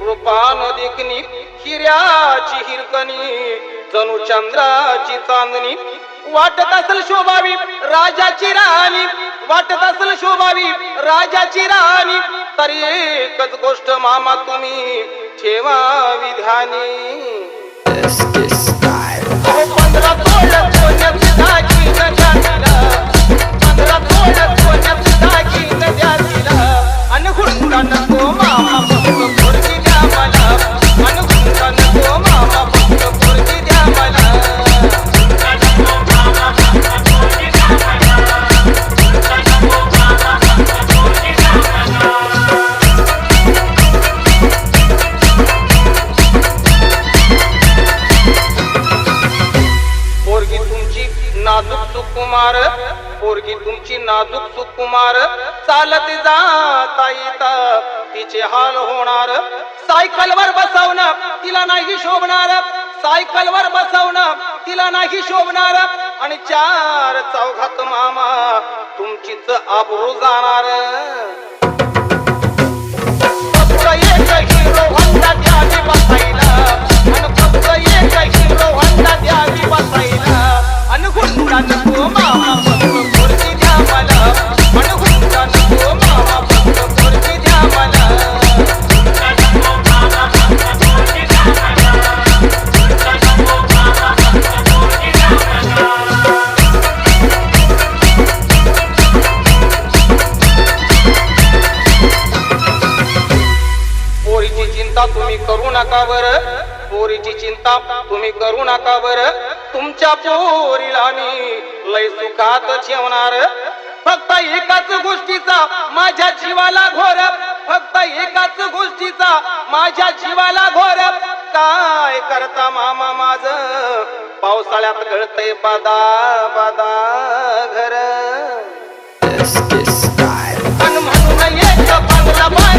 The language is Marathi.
रूपान देखणी हिऱ्याची हिरकणी जणू चंद्राची चांदणी वाटत असल शोभावी राजाची राणी वाटत असल शोभावी राजाची राणी तरी एकच गोष्ट मामा तुम्ही ठेवा विधानी 15 तोळ सोन्याची दागिनं द्या तिला 15 तोळ सोन्याची दागिनं द्या तिला अन हुंडा नको मामा फक्त पोरगी द्या मला अन हुंडा नको मामा फक्त पोरगी द्या मला नाजूक सुकुमार पोरगी तुमची नाजूक सुकुमार चालत जाता येता तिचे हाल होणार सायकलवर बसवणं तिला नाही शोभणार सायकलवर बसवणं तिला नाही शोभणार आणि 4 चौघात मामा तुमचीच आबरू जाणार फक्त एक हिरो होंडा द्यावी बसायला आणि फक्त एक हिरो होंडा द्यावी बसायला हुंडा नको मामा फक्त पोरगी द्या मला आणि हुंडा नको मामा फक्त पोरगी द्या मला पोरीची चिंता तुम्ही करू नका बरं पोरीची चिंता तुम्ही करू नका बरं तुमच्या पोरीला मी लय सुखात ठेवणार फक्त एकाच गोष्टीचा माझ्या जीवाला घोर फक्त एकाच गोष्टीचा माझ्या जीवाला घोर काय करता मामा माझ पावसाळ्यात गळतय बादा बादा घर म्हणून एक 15